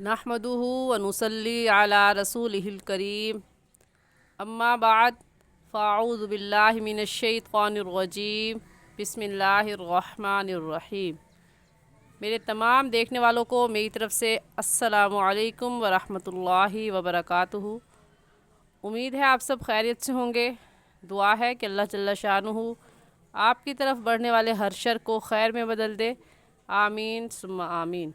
نحمدہ و نصلی علی رسولہ الکریم اما بعد فاعوذ باللہ من الشیطان الرجیم بسم اللہ الرحمن الرحیم۔ میرے تمام دیکھنے والوں کو میری طرف سے السلام علیکم ورحمۃ اللہ وبرکاتہ۔ امید ہے آپ سب خیریت سے ہوں گے۔ دعا ہے کہ اللہ جل شانہ آپ کی طرف بڑھنے والے ہر شر کو خیر میں بدل دے، آمین ثم آمین۔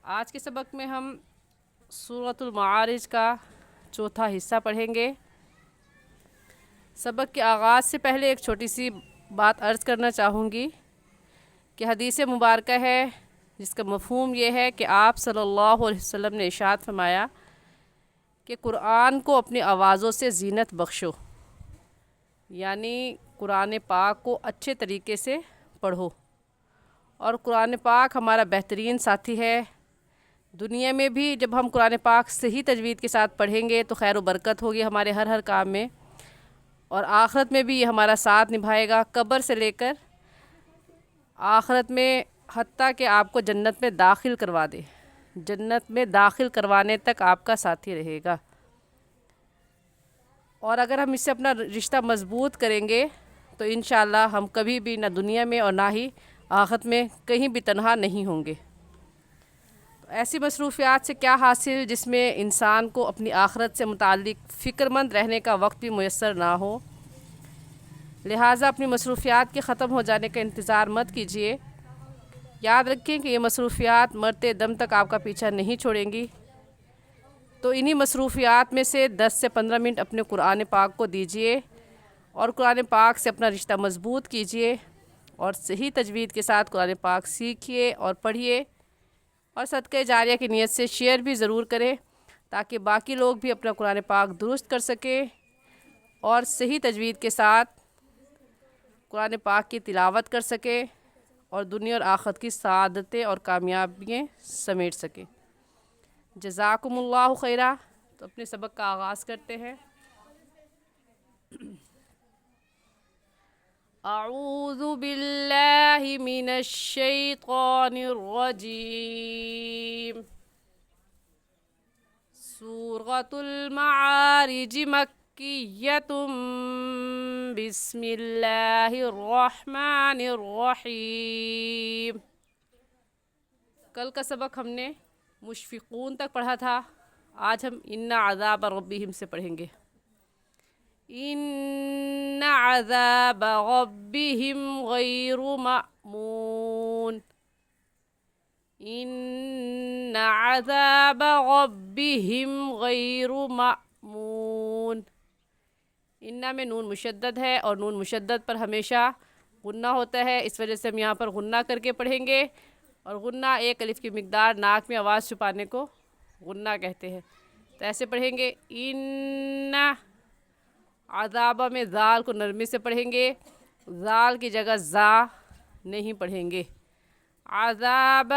آج کے سبق میں ہم سورۃ المعارج کا چوتھا حصہ پڑھیں گے۔ سبق کے آغاز سے پہلے ایک چھوٹی سی بات عرض کرنا چاہوں گی کہ حدیث مبارکہ ہے جس کا مفہوم یہ ہے کہ آپ صلی اللہ علیہ وسلم نے ارشاد فرمایا کہ قرآن کو اپنی آوازوں سے زینت بخشو، یعنی قرآن پاک کو اچھے طریقے سے پڑھو، اور قرآن پاک ہمارا بہترین ساتھی ہے۔ دنیا میں بھی جب ہم قرآن پاک صحیح تجوید کے ساتھ پڑھیں گے تو خیر و برکت ہوگی ہمارے ہر کام میں، اور آخرت میں بھی یہ ہمارا ساتھ نبھائے گا، قبر سے لے کر آخرت میں، حتیٰ کہ آپ کو جنت میں داخل کروا دے، جنت میں داخل کروانے تک آپ کا ساتھی رہے گا۔ اور اگر ہم اس سے اپنا رشتہ مضبوط کریں گے تو انشاءاللہ ہم کبھی بھی نہ دنیا میں اور نہ ہی آخرت میں کہیں بھی تنہا نہیں ہوں گے۔ ایسی مصروفیات سے کیا حاصل جس میں انسان کو اپنی آخرت سے متعلق فکر مند رہنے کا وقت بھی میسر نہ ہو۔ لہٰذا اپنی مصروفیات کے ختم ہو جانے کا انتظار مت کیجیے۔ یاد رکھیں کہ یہ مصروفیات مرتے دم تک آپ کا پیچھا نہیں چھوڑیں گی، تو انہی مصروفیات میں سے 10 سے 15 منٹ اپنے قرآن پاک کو دیجیے اور قرآن پاک سے اپنا رشتہ مضبوط کیجیے، اور صحیح تجوید کے ساتھ قرآن پاک سیکھیے اور پڑھیے، اور صدقہ جاریہ کی نیت سے شیئر بھی ضرور کریں تاکہ باقی لوگ بھی اپنا قرآن پاک درست کر سکیں اور صحیح تجوید کے ساتھ قرآن پاک کی تلاوت کر سکیں اور دنیا اور آخرت کی سعادتیں اور کامیابیاں سمیٹ سکیں۔ جزاکم اللہ خیرہ۔ تو اپنے سبق کا آغاز کرتے ہیں۔ اعوذ باللہ من الشیطان الرجیم۔ سورۃ المعارج مکیۃ بسم اللہ الرحمن الرحیم۔ کل کا سبق ہم نے مشفقون تک پڑھا تھا، آج ہم ان عذاب ربہم سے پڑھیں گے۔ ان عذاب ربہم غیر مأمون۔ ان عذاب ربہم غیر مأمون۔ انہ میں نون مشدد ہے اور نون مشدد پر ہمیشہ غنہ ہوتا ہے، اس وجہ سے ہم یہاں پر غنہ کر کے پڑھیں گے، اور غنہ ایک الف کی مقدار ناک میں آواز چھپانے کو غنہ کہتے ہیں۔ تو ایسے پڑھیں گے، ان عذابہ میں ذال کو نرمی سے پڑھیں گے، ذال کی جگہ زا نہیں پڑھیں گے۔ عذاب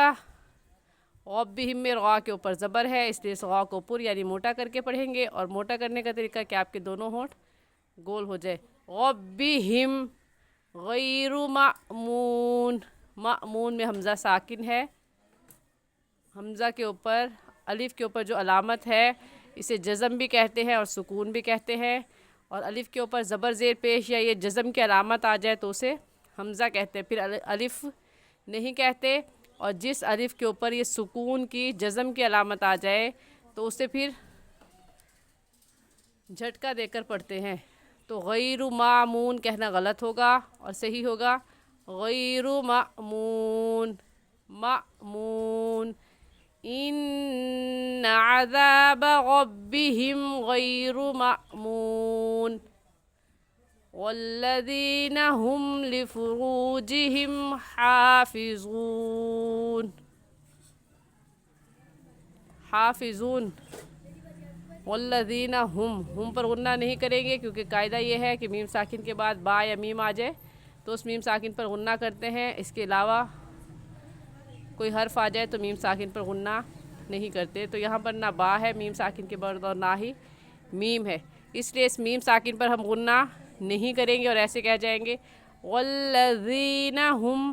ربہم میں را کے اوپر زبر ہے، اس لیے اس را کو پر یعنی موٹا کر کے پڑھیں گے، اور موٹا کرنے کا طریقہ کہ آپ کے دونوں ہونٹ گول ہو جائے۔ ربہم غیر مأمون۔ مأمون میں حمزہ ساکن ہے، حمزہ کے اوپر الف کے اوپر جو علامت ہے اسے جزم بھی کہتے ہیں اور سکون بھی کہتے ہیں، اور الف کے اوپر زبر زیر پیش یا یہ جزم کی علامت آ جائے تو اسے حمزہ کہتے ہیں، پھر الف نہیں کہتے، اور جس الف کے اوپر یہ سکون کی جزم کی علامت آ جائے تو اسے پھر جھٹکا دے کر پڑھتے ہیں۔ تو غیر معمون کہنا غلط ہوگا اور صحیح ہوگا غیر مأمون۔ مأمون۔ ان عذاب ربہم غیر مأمون۔ والذین هم لفروجہم حافظون۔ حافظون۔ والذین ہم پر غنہ نہیں کریں گے، کیونکہ قاعدہ یہ ہے کہ میم ساکن کے بعد با یا میم آ جائے تو اس میم ساکن پر غنہ کرتے ہیں، اس کے علاوہ کوئی حرف آ جائے تو میم ساکن پر غنہ نہیں کرتے۔ تو یہاں پر نہ با ہے میم ساکن کے بعد اور نہ ہی میم ہے، اس لیے اس میم ساکن پر ہم غنہ نہیں کریں گے اور ایسے کہہ جائیں گے والذین ہم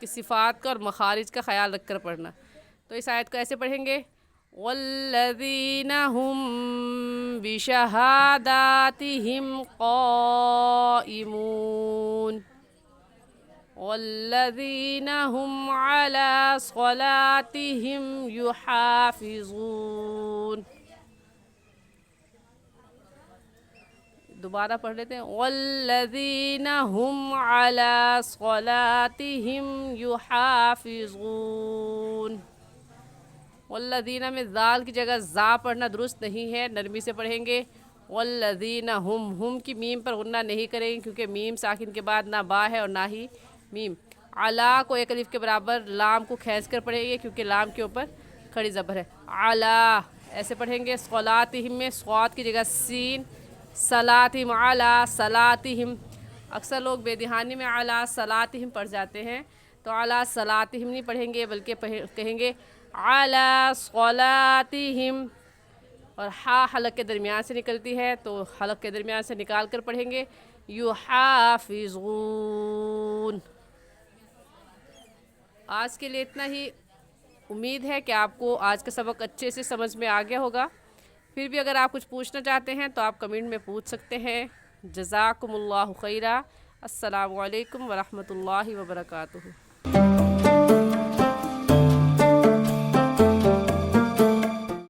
کی صفات کا اور مخارج کا خیال رکھ کر پڑھنا. تو اس آیت کو ایسے پڑھیں گے والذین هم بشہاداتہم قائمون والذین هم علی صلاتہم یحافظون. دوبارہ پڑھ لیتے ہیں والذین هم علی صلاتہم یحافظون. والذین میں ذال کی جگہ زا پڑھنا درست نہیں ہے، نرمی سے پڑھیں گے. والذین ہم کی میم پر غنہ نہیں کریں گے کیونکہ میم ساکن کے بعد نہ با ہے اور نہ ہی میم. علا کو ایک الف کے برابر لام کو کھینچ کر پڑھیں گے کیونکہ لام کے اوپر کھڑی زبر ہے. علا ایسے پڑھیں گے. صلاتہم میں صاد کی جگہ سین. صلاتہم علی صلاتہم. اکثر لوگ بے دہانی میں علی صلاتہم پڑھ جاتے ہیں، تو علی صلاتہم نہیں پڑھیں گے بلکہ کہیں گے علی صلاتہم. اور ہا حلق کے درمیان سے نکلتی ہے تو حلق کے درمیان سے نکال کر پڑھیں گے یحافظون. آج کے لیے اتنا ہی. امید ہے کہ آپ کو آج کا سبق اچھے سے سمجھ میں آ گیا ہوگا. پھر بھی اگر آپ کچھ پوچھنا چاہتے ہیں تو آپ کمنٹ میں پوچھ سکتے ہیں. جزاکم اللہ خیرا. السلام علیکم ورحمۃ اللہ وبرکاتہ.